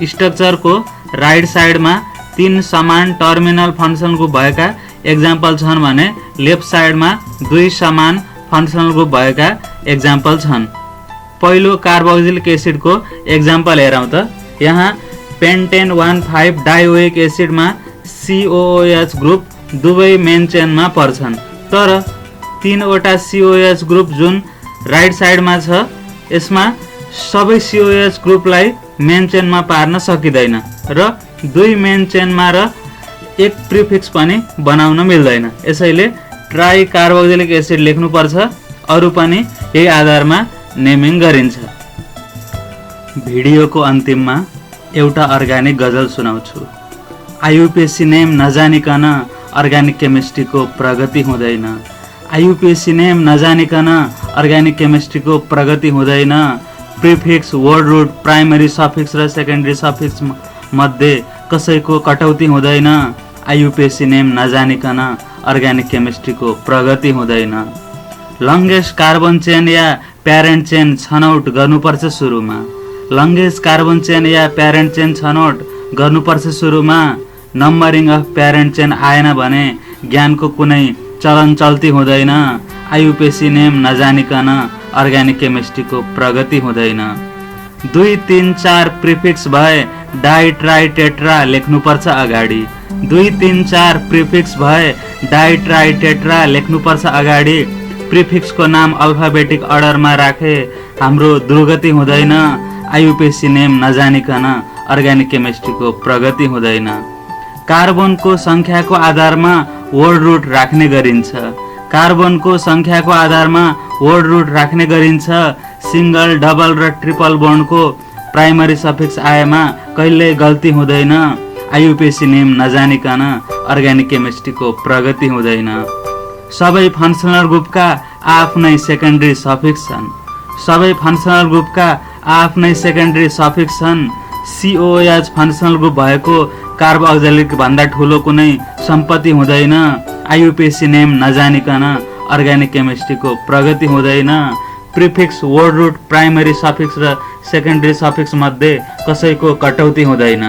स्ट्रक्चरको राइट साइडमा 3 समान टर्मिनल फंक्शनल ग्रुप भएका एक्जाम्पल छन् भने लेफ्ट साइडमा 2 समान फंक्शनल ग्रुप भएका एक्जाम्पल छन्। पहिलो कार्बोक्सिलिक एसिडको एक्जाम्पल हेरौँ त। यहाँ पेन्टेन 1,5 डाइओइक एसिडमा COOH ग्रुप दुवै मेन चेनमा पर्छन्, तर 3वटा COOH ग्रुप जुन राइट साइडमा छ यसमा सबै COOH ग्रुपलाई मेन चेनमा पार्न सकिँदैन र 2 मेन चेनमा र 1 प्रिफिक्स पनि बनाउन मिल्दैन। यसैले ट्राई कार्बोक्सिलिक एसिड लेख्नुपर्छ। अरू पनि यही आधारमा नेमिङ गरिन्छ। भिडियोको अन्तिममा एउटा अर्ग्यानिक गजल सुनाउँछु। आइयुपिएसी नेम नजानिकन अर्ग्यानिक केमिस्ट्रीको प्रगति हुँदैन। आइयुपिएसी नेम नजानिकन अर्ग्यानिक केमिस्ट्रीको प्रगति हुँदैन। Prefix, word root, primary suffix र सेकेन्डरी सफिक्स मध्ये कसैको कटौती हुँदैन। आइयुपिएसी नेम नजानिकन अर्ग्यानिक केमिस्ट्रीको प्रगति हुँदैन। लङ्गेस्ट कार्बन चेन या प्यारेन्ट चेन छनौट गर्नुपर्छ सुरुमा। लङ्गेस्ट कार्बन चेन या प्यारेन्ट चेन छनौट गर्नुपर्छ सुरुमा। नम्बरिङ अफ प्यारेन्ट चेन आएन भने ज्ञानको कुनै चलन चल्ती हुँदैन। आइयुपिएसी नेम नजानिकन अर्ग्यानिक केमिस्ट्रीको प्रगति हुँदैन। 2, 3, 4 प्रिफिक्स भए डाइ ट्राई टेट्रा लेख्नुपर्छ अगाडि। 2, 3, 4 प्रिफिक्स भए डाइ ट्राई टेट्रा लेख्नुपर्छ अगाडि। प्रिफिक्सको नाम अल्फाबेटिक अर्डरमा राखे हाम्रो दुर्गति हुँदैन। आइयुपिएसी नेम नजानिकन अर्ग्यानिक केमिस्ट्रीको प्रगति हुँदैन। कार्बनको सङ्ख्याको आधारमा वर्ड रुट राख्ने गरिन्छ। कार्बनको सङ्ख्याको आधारमा वर्ड रुट राख्ने गरिन्छ। सिङ्गल, डबल र ट्रिपल बन्डको प्राइमरी सफिक्स आएमा कहिल्यै गल्ती हुँदैन। आइयुपिएसी नेम नजानिकन अर्ग्यानिक केमिस्ट्रीको प्रगति हुँदैन। सबै फंक्शनल ग्रुपका आफ्नै सेकेन्डरी सफिक्स छन्। सबै फंक्शनल ग्रुपका आफ्नै सेकेन्डरी सफिक्स छन्। COOH फंक्शनल ग्रुप भएको कार्बोक्सिलिक भन्दा ठुलो कुनै सम्पत्ति हुँदैन। आइयुपिएसी नेम नजानिकन अर्ग्यानिक केमिस्ट्रीको प्रगति हुँदैन। Prefix, word root, primary suffix र सेकेन्डरी सफिक्स मध्ये कसैको कटौती हुँदैन।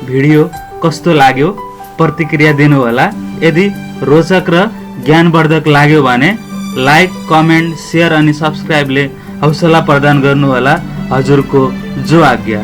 भिडियो कस्तो लाग्यो प्रतिक्रिया दिनुहोला। यदि रोचक र ज्ञानवर्धक लाग्यो भने लाइक, कमेन्ट, सेयर अनि सब्सक्राइबले हौसला प्रदान गर्नुहोला। हजुरको जो आज्ञा।